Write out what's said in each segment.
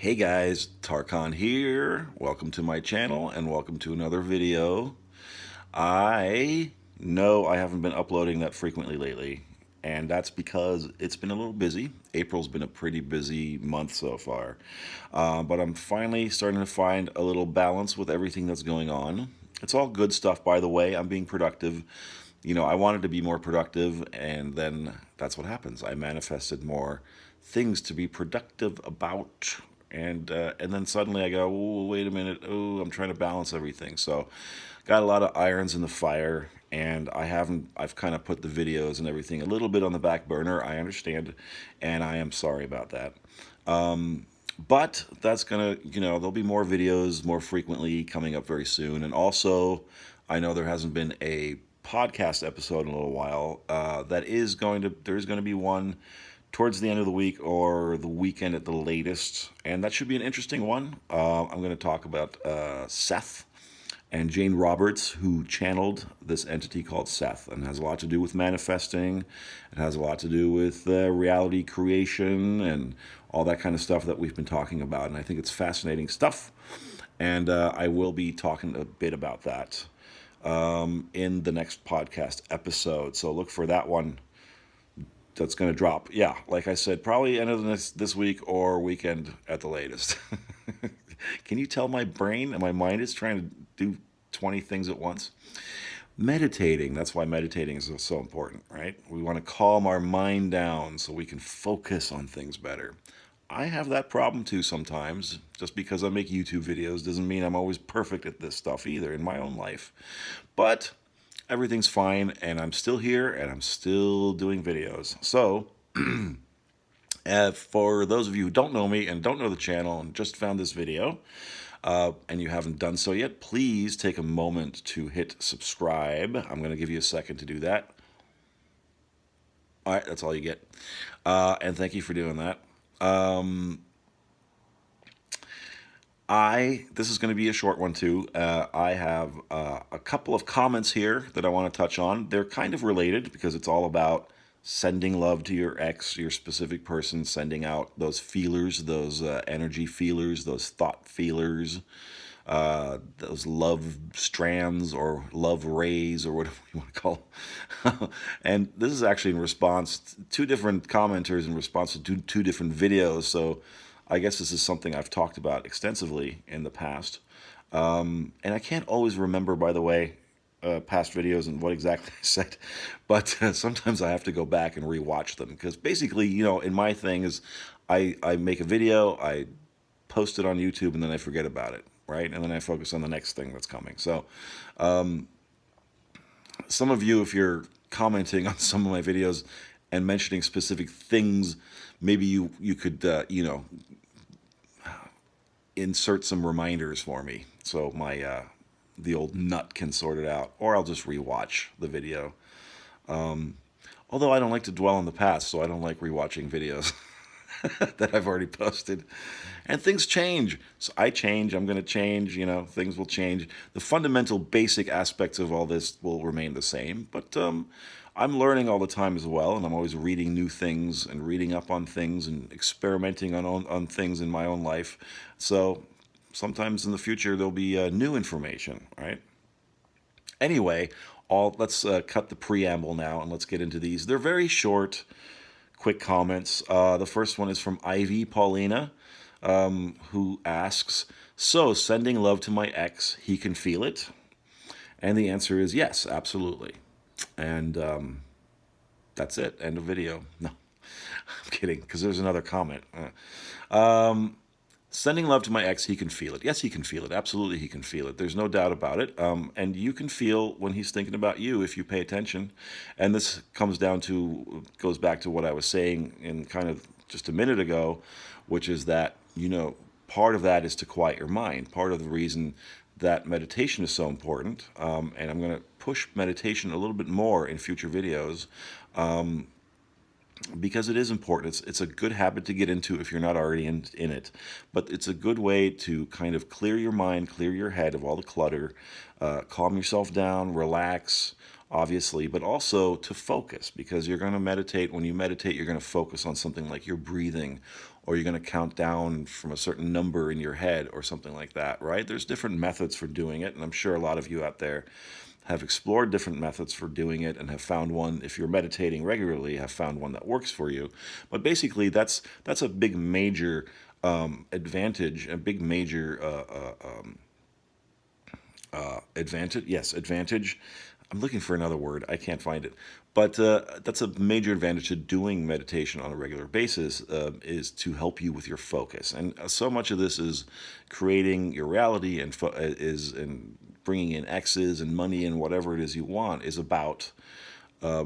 Hey guys, Tarkhan here. Welcome to my channel and welcome to another video. I know I haven't been uploading that frequently lately, and that's because it's been a little busy. April's been a pretty busy month so far, but I'm finally starting to find a little balance with everything that's going on. It's all good stuff, by the way. I'm being productive. I wanted to be more productive, and then that's what happens. I manifested more things to be productive about, and then suddenly I go, oh, wait a minute, oh, I'm trying to balance everything. So, got a lot of irons in the fire, and I've kind of put the videos and everything a little bit on the back burner. I understand, and I am sorry about that. But that's gonna, there'll be more videos more frequently coming up very soon. And also, I know there hasn't been a podcast episode in a little while. There's going to be one towards the end of the week or the weekend at the latest, and that should be an interesting one. I'm going to talk about Seth and Jane Roberts, who channeled this entity called Seth, and it has a lot to do with manifesting. It has a lot to do with reality creation and all that kind of stuff that we've been talking about, and I think it's fascinating stuff, and I will be talking a bit about that in the next podcast episode, so look for that one. That's going to drop. Yeah, like I said, probably end of this week or weekend at the latest. Can you tell my brain and my mind is trying to do 20 things at once? Meditating. That's why meditating is so important, right? We want to calm our mind down so we can focus on things better. I have that problem too sometimes. Just because I make YouTube videos doesn't mean I'm always perfect at this stuff either in my own life. But everything's fine, and I'm still here, and I'm still doing videos. So, for those of you who don't know me and don't know the channel and just found this video, and you haven't done so yet, please take a moment to hit subscribe. I'm going to give you a second to do that. All right, that's all you get. And thank you for doing that. This is going to be a short one too. I have a couple of comments here that I want to touch on. They're kind of related because it's all about sending love to your ex, your specific person, sending out those feelers, those energy feelers, those thought feelers, those love strands or love rays or whatever you want to call them. And this is actually in response, two different commenters in response to two different videos. So I guess this is something I've talked about extensively in the past. And I can't always remember, by the way, past videos and what exactly I said. But sometimes I have to go back and rewatch them. Because basically, in my thing is I make a video, I post it on YouTube, and then I forget about it, right? And then I focus on the next thing that's coming. So some of you, if you're commenting on some of my videos and mentioning specific things, maybe you could, insert some reminders for me so my the old nut can sort it out, or I'll just rewatch the video. Although I don't like to dwell on the past, so I don't like rewatching videos that I've already posted. And things change. So I change, I'm going to change, things will change. The fundamental basic aspects of all this will remain the same, but I'm learning all the time as well, and I'm always reading new things and reading up on things and experimenting on things in my own life. So sometimes in the future there'll be new information, right? Anyway, let's cut the preamble now and let's get into these. They're very short, quick comments. The first one is from 𝗙់Paulina, who asks, so sending love to my ex, he can feel it? And the answer is yes, absolutely. And that's it. End of video. No, I'm kidding, because there's another comment. Sending love to my ex, he can feel it. Yes, he can feel it. Absolutely, he can feel it. There's no doubt about it. And you can feel when he's thinking about you if you pay attention. And this goes back to what I was saying in kind of just a minute ago, which is that, part of that is to quiet your mind. Part of the reason that meditation is so important, and I'm going to push meditation a little bit more in future videos, because it is important. It's a good habit to get into if you're not already in it, but it's a good way to kind of clear your mind, clear your head of all the clutter, calm yourself down, relax, obviously, but also to focus, because you're going to meditate. When you meditate, you're going to focus on something like your breathing or you're going to count down from a certain number in your head or something like that, right? There's different methods for doing it, and I'm sure a lot of you out there have explored different methods for doing it and have found one, if you're meditating regularly, have found one that works for you. But basically, that's a big major advantage, a big major advantage. I'm looking for another word. I can't find it. But that's a major advantage to doing meditation on a regular basis, is to help you with your focus. And so much of this is creating your reality and bringing in X's and money and whatever it is you want, is about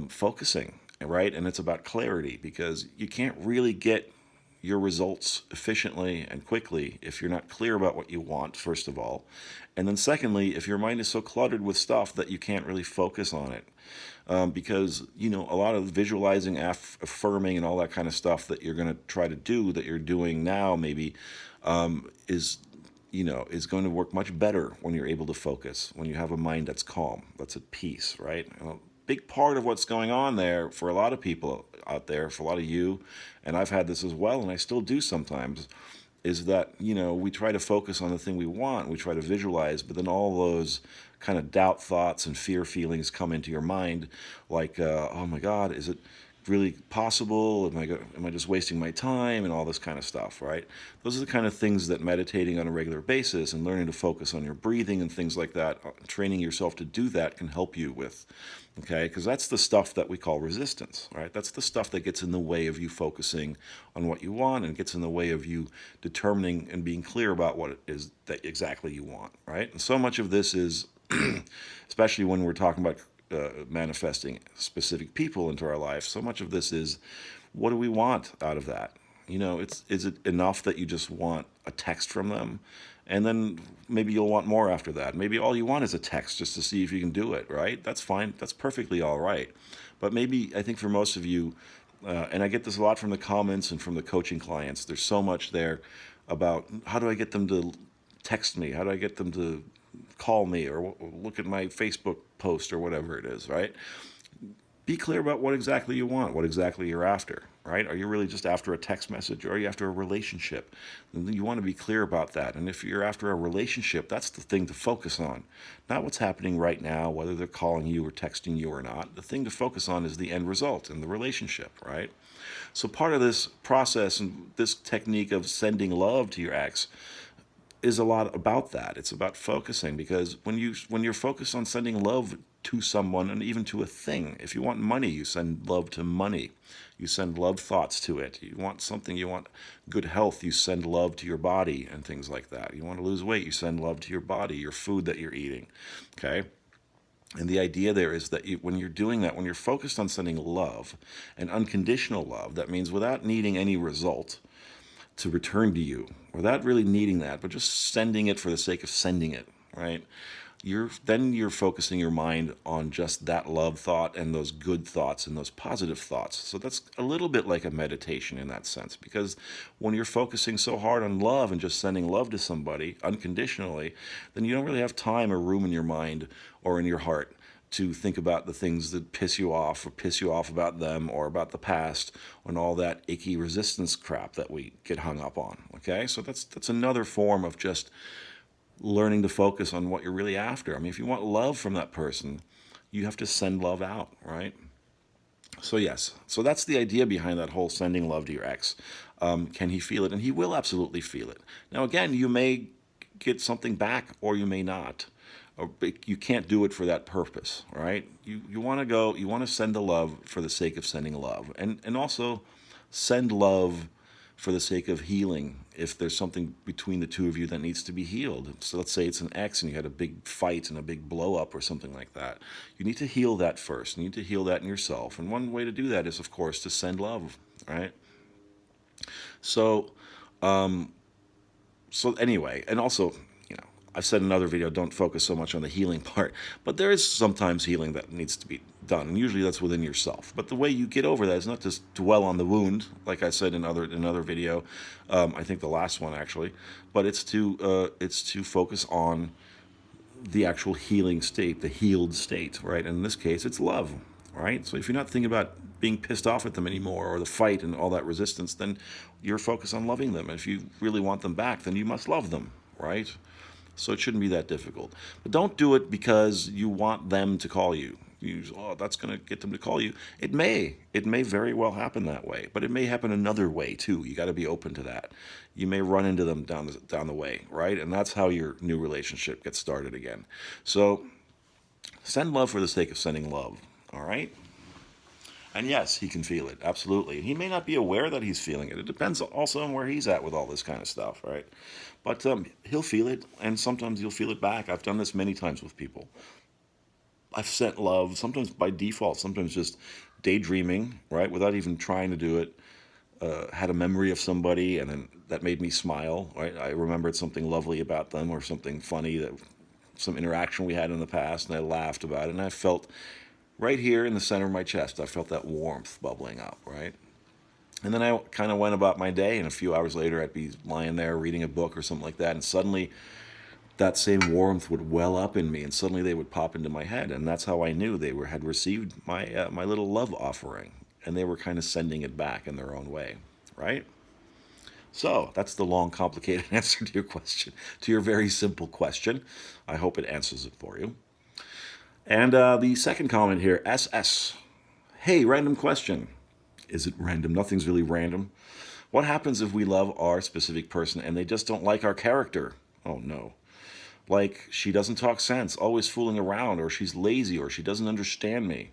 focusing, right? And it's about clarity, because you can't really get your results efficiently and quickly if you're not clear about what you want, first of all. And then secondly, if your mind is so cluttered with stuff that you can't really focus on it. Because, a lot of visualizing, affirming, and all that kind of stuff that you're going to try to do, that you're doing now maybe, is going to work much better when you're able to focus, when you have a mind that's calm, that's at peace, right? And a big part of what's going on there for a lot of people out there, for a lot of you, and I've had this as well, and I still do sometimes, is that, we try to focus on the thing we want, we try to visualize, but then all those kind of doubt thoughts and fear feelings come into your mind, like, oh my God, is it really possible? Am I just wasting my time, and all this kind of stuff, right? Those are the kind of things that meditating on a regular basis and learning to focus on your breathing and things like that, training yourself to do that, can help you with, okay? Because that's the stuff that we call resistance, right? That's the stuff that gets in the way of you focusing on what you want, and gets in the way of you determining and being clear about what it is that exactly you want, right? And so much of this is, especially when we're talking about manifesting specific people into our life, so much of this is, what do we want out of that? Is it enough that you just want a text from them, and then maybe you'll want more after that? Maybe all you want is a text just to see if you can do it, right? That's fine. That's perfectly all right. But maybe, I think for most of you, and I get this a lot from the comments and from the coaching clients, there's so much there about, how do I get them to text me? How do I get them to call me or look at my Facebook post or whatever it is, right? Be clear about what exactly you want, what exactly you're after, right? Are you really just after a text message, or are you after a relationship? And you want to be clear about that. And if you're after a relationship, that's the thing to focus on, not what's happening right now, whether they're calling you or texting you or not. The thing to focus on is the end result and the relationship, right? So part of this process and this technique of sending love to your ex is a lot about that. It's about focusing, because when you're focused on sending love to someone, and even to a thing, if you want money, you send love to money. You send love thoughts to it. You want something, you want good health, you send love to your body and things like that. You want to lose weight, you send love to your body, your food that you're eating, okay? And the idea there is that when you're doing that, when you're focused on sending love, and unconditional love, that means without needing any result to return to you, without really needing that, but just sending it for the sake of sending it, right? Then you're focusing your mind on just that love thought and those good thoughts and those positive thoughts. So that's a little bit like a meditation in that sense, because when you're focusing so hard on love and just sending love to somebody unconditionally, then you don't really have time or room in your mind or in your heart to think about the things that piss you off, or piss you off about them, or about the past, and all that icky resistance crap that we get hung up on, okay? So that's another form of just learning to focus on what you're really after. I mean, if you want love from that person, you have to send love out, right? So yes, so that's the idea behind that whole sending love to your ex. Can he feel it? And he will absolutely feel it. Now again, you may get something back, or you may not. You can't do it for that purpose, right? You want to send the love for the sake of sending love, and also send love for the sake of healing. If there's something between the two of you that needs to be healed, so let's say it's an ex and you had a big fight and a big blow up or something like that, you need to heal that first. You need to heal that in yourself, and one way to do that is, of course, to send love, right? So, anyway, and also, I've said in another video, don't focus so much on the healing part, but there is sometimes healing that needs to be done, and usually that's within yourself. But the way you get over that is not to dwell on the wound, like I said in another video, I think the last one actually, but it's to focus on the actual healing state, the healed state, right? And in this case, it's love, right? So if you're not thinking about being pissed off at them anymore, or the fight and all that resistance, then you're focused on loving them. And if you really want them back, then you must love them, right? So it shouldn't be that difficult. But don't do it because you want them to call you. Oh, that's going to get them to call you. It may very well happen that way, but it may happen another way too. You got to be open to that. You may run into them down the way, right? And that's how your new relationship gets started again. So send love for the sake of sending love, all right? And yes, he can feel it, absolutely. He may not be aware that he's feeling it. It depends also on where he's at with all this kind of stuff, right? But he'll feel it, and sometimes you'll feel it back. I've done this many times with people. I've sent love, sometimes by default, sometimes just daydreaming, right, without even trying to do it. Had a memory of somebody, and then that made me smile, right? I remembered something lovely about them, or something funny, that some interaction we had in the past, and I laughed about it, and I felt right here in the center of my chest, I felt that warmth bubbling up, right? And then I kind of went about my day, and a few hours later, I'd be lying there reading a book or something like that, and suddenly that same warmth would well up in me, and suddenly they would pop into my head, and that's how I knew they had received my little love offering, and they were kind of sending it back in their own way, right? So that's the long, complicated answer to your question, to your very simple question. I hope it answers it for you. And the second comment here, SS. Hey, random question. Is it random? Nothing's really random. What happens if we love our specific person and they just don't like our character? Oh, no. Like, she doesn't talk sense, always fooling around, or she's lazy, or she doesn't understand me.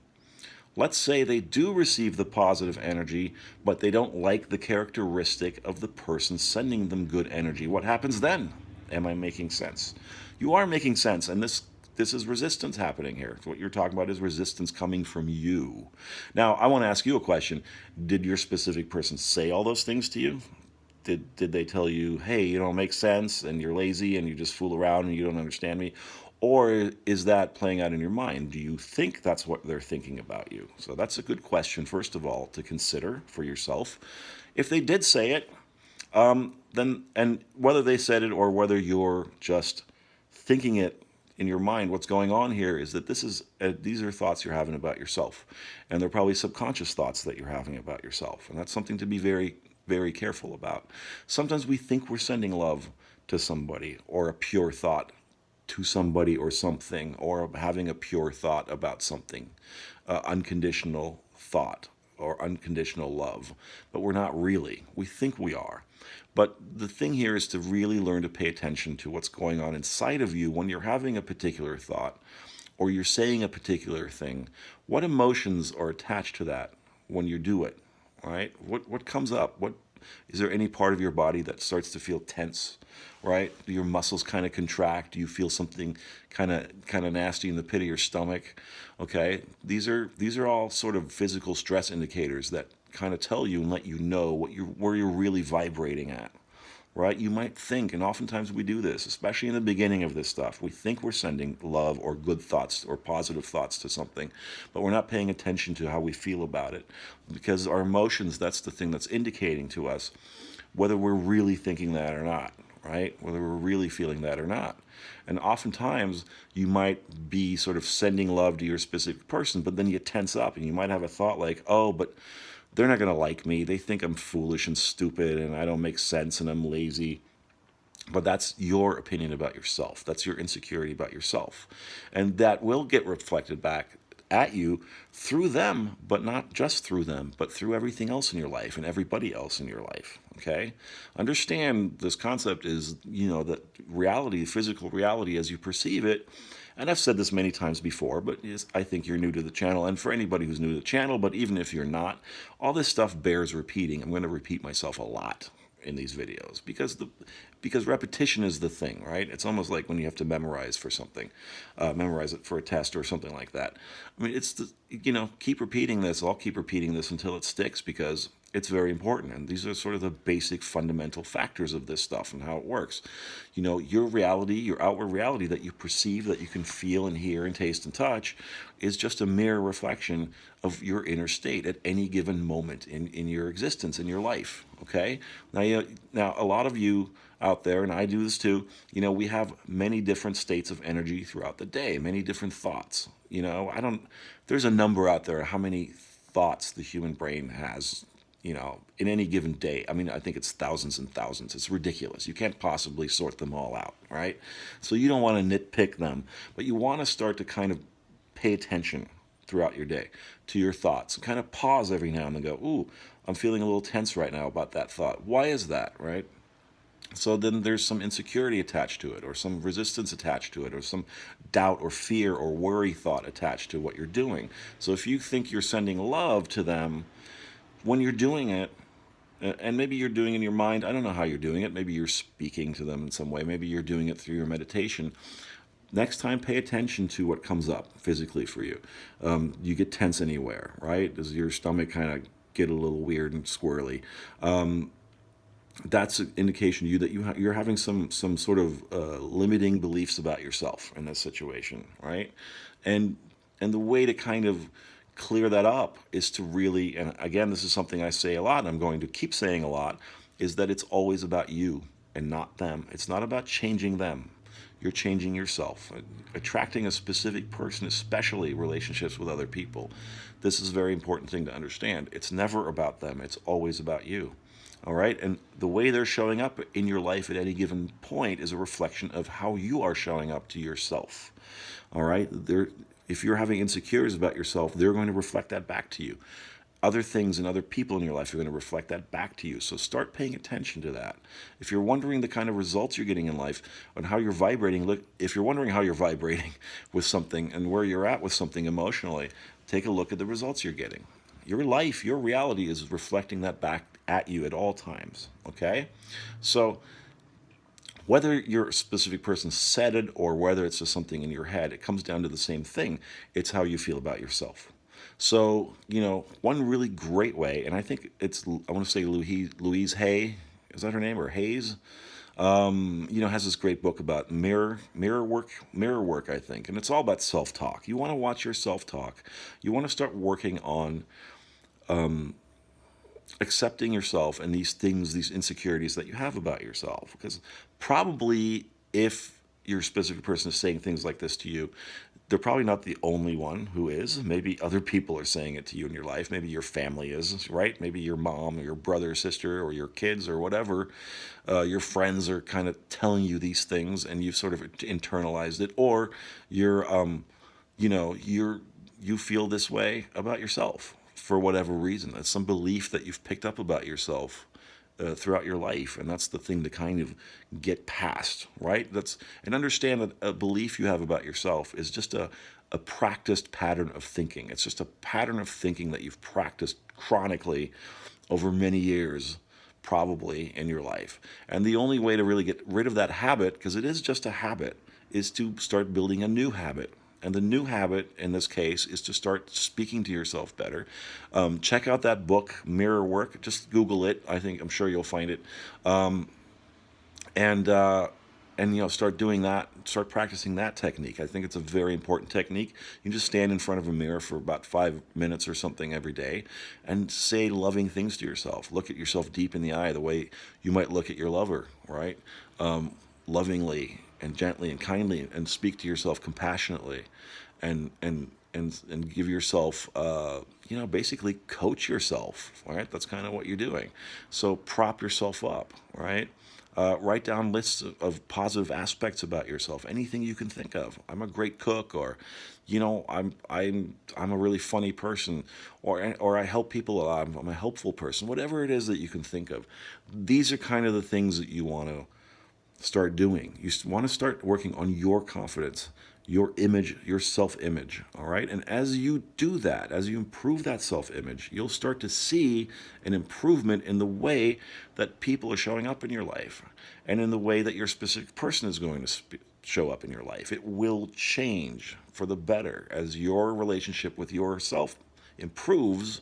Let's say they do receive the positive energy, but they don't like the characteristic of the person sending them good energy. What happens then? Am I making sense? You are making sense, and this is resistance happening here. What you're talking about is resistance coming from you. Now, I want to ask you a question. Did your specific person say all those things to you? Did they tell you, hey, you don't make sense, and you're lazy, and you just fool around, and you don't understand me? Or is that playing out in your mind? Do you think that's what they're thinking about you? So that's a good question, first of all, to consider for yourself. If they did say it, then, and whether they said it or whether you're just thinking it in your mind, what's going on here is that these are thoughts you're having about yourself, and they're probably subconscious thoughts that you're having about yourself, and that's something to be very, very careful about. Sometimes we think we're sending love to somebody, or a pure thought to somebody or something, or having a pure thought about something, unconditional thought or unconditional love, but we're not really. We think we are. But the thing here is to really learn to pay attention to what's going on inside of you when you're having a particular thought or you're saying a particular thing. What emotions are attached to that when you do it, right? What comes up? Is there any part of your body that starts to feel tense, right? Do your muscles kind of contract? Do you feel something kind of nasty in the pit of your stomach? Okay, these are all sort of physical stress indicators that kind of tell you and let you know where you're really vibrating at, right? You might think, and oftentimes we do this, especially in the beginning of this stuff, we think we're sending love or good thoughts or positive thoughts to something, but we're not paying attention to how we feel about it, because our emotions, that's the thing that's indicating to us whether we're really thinking that or not, right? Whether we're really feeling that or not. And oftentimes you might be sort of sending love to your specific person, but then you tense up and you might have a thought like, oh, but they're not going to like me. They think I'm foolish and stupid and I don't make sense and I'm lazy. But that's your opinion about yourself. That's your insecurity about yourself. And that will get reflected back at you through them, but not just through them, but through everything else in your life and everybody else in your life. Okay? Understand this concept is, that reality, physical reality as you perceive it. And I've said this many times before, but I think you're new to the channel. And for anybody who's new to the channel, but even if you're not, all this stuff bears repeating. I'm going to repeat myself a lot in these videos because repetition is the thing, right? It's almost like when you have to memorize for something, memorize it for a test or something like that. I mean, keep repeating this. I'll keep repeating this until it sticks because it's very important. And these are sort of the basic fundamental factors of this stuff and how it works. Your reality, your outward reality that you perceive, that you can feel and hear and taste and touch is just a mere reflection of your inner state at any given moment in your existence, in your life, okay? Now, a lot of you out there, and I do this too, we have many different states of energy throughout the day, many different thoughts. There's a number out there how many thoughts the human brain has, in any given day. I mean, I think it's thousands and thousands. It's ridiculous. You can't possibly sort them all out, right? So you don't want to nitpick them, but you want to start to kind of pay attention throughout your day to your thoughts. Kind of pause every now and then, go, ooh, I'm feeling a little tense right now about that thought. Why is that, right? So then there's some insecurity attached to it, or some resistance attached to it, or some doubt or fear or worry thought attached to what you're doing. So if you think you're sending love to them when you're doing it, and maybe you're doing it in your mind, I don't know how you're doing it. Maybe you're speaking to them in some way. Maybe you're doing it through your meditation. Next time, pay attention to what comes up physically for you. You get tense anywhere, right? Does your stomach kind of get a little weird and squirrely? That's an indication to you that you're having some sort of limiting beliefs about yourself in this situation, right? And the way to kind of clear that up is to really, and again, this is something I say a lot, and I'm going to keep saying a lot, is that it's always about you and not them. It's not about changing them. You're changing yourself. Attracting a specific person, especially relationships with other people, this is a very important thing to understand. It's never about them. It's always about you. All right? And the way they're showing up in your life at any given point is a reflection of how you are showing up to yourself. All right? If you're having insecurities about yourself, they're going to reflect that back to you. Other things and other people in your life are going to reflect that back to you. So start paying attention to that. If you're wondering the kind of results you're getting in life and how you're vibrating, if you're wondering how you're vibrating with something and where you're at with something emotionally, take a look at the results you're getting. Your life, your reality is reflecting that back at you at all times, okay? So whether you're a specific person said it or whether it's just something in your head, it comes down to the same thing. It's how you feel about yourself. So, one really great way, and I think I want to say Louise Hay, is that her name, or Hayes? Has this great book about mirror work, I think. And it's all about self-talk. You want to watch your self-talk. You want to start working on accepting yourself and these things, these insecurities that you have about yourself. Because probably if your specific person is saying things like this to you, they're probably not the only one who is. Maybe other people are saying it to you in your life. Maybe your family is, right? Maybe your mom or your brother or sister or your kids or whatever. Your friends are kind of telling you these things and you've sort of internalized it. Or you feel this way about yourself for whatever reason. That's some belief that you've picked up about yourself throughout your life, and that's the thing to kind of get past, right? And understand that a belief you have about yourself is just a practiced pattern of thinking. It's just a pattern of thinking that you've practiced chronically over many years, probably in your life. And the only way to really get rid of that habit, because it is just a habit, is to start building a new habit. And the new habit in this case is to start speaking to yourself better. Check out that book, Mirror Work. Just Google it. I'm sure you'll find it. Start doing that. Start practicing that technique. I think it's a very important technique. You just stand in front of a mirror for about 5 minutes or something every day and say loving things to yourself. Look at yourself deep in the eye the way you might look at your lover, right? Lovingly and gently and kindly, and speak to yourself compassionately, and give yourself, basically coach yourself, right? That's kind of what you're doing. So prop yourself up, right? Write down lists of positive aspects about yourself, anything you can think of. I'm a great cook, or, I'm a really funny person, or I help people a lot. I'm a helpful person. Whatever it is that you can think of, these are kind of the things that you want to start doing. You want to start working on your confidence, your image, your self-image, all right? And as you do that, as you improve that self-image, you'll start to see an improvement in the way that people are showing up in your life and in the way that your specific person is going to show up in your life. It will change for the better. As your relationship with yourself improves,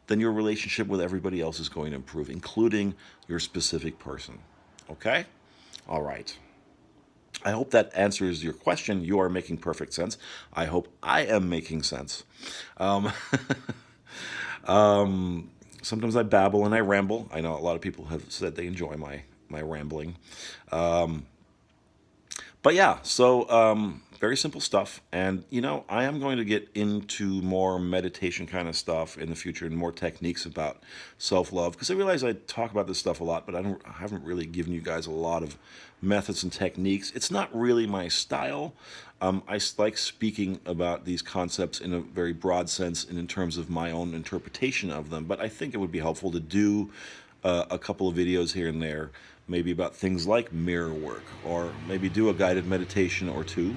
then your relationship with everybody else is going to improve, including your specific person, okay? All right. I hope that answers your question. You are making perfect sense. I hope I am making sense. Sometimes I babble and I ramble. I know a lot of people have said they enjoy my rambling. But yeah, so very simple stuff. And, you know, I am going to get into more meditation kind of stuff in the future and more techniques about self-love, because I realize I talk about this stuff a lot, but I haven't really given you guys a lot of methods and techniques. It's not really my style. Like speaking about these concepts in a very broad sense and in terms of my own interpretation of them, but I think it would be helpful to do a couple of videos here and there, maybe about things like mirror work, or maybe do a guided meditation or two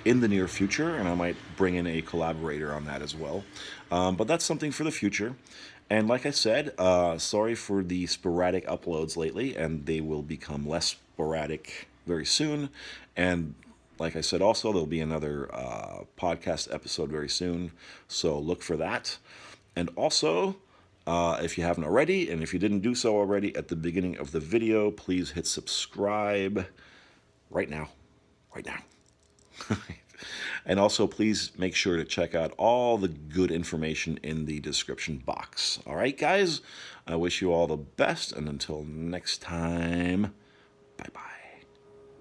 in the near future, and I might bring in a collaborator on that as well. But that's something for the future. And like I said, sorry for the sporadic uploads lately, and they will become less sporadic very soon. And like I said, also, there'll be another podcast episode very soon, so look for that. And also, if you haven't already, and if you didn't do so already at the beginning of the video, please hit subscribe right now. Right now. And also, please make sure to check out all the good information in the description box. All right, guys? I wish you all the best, and until next time,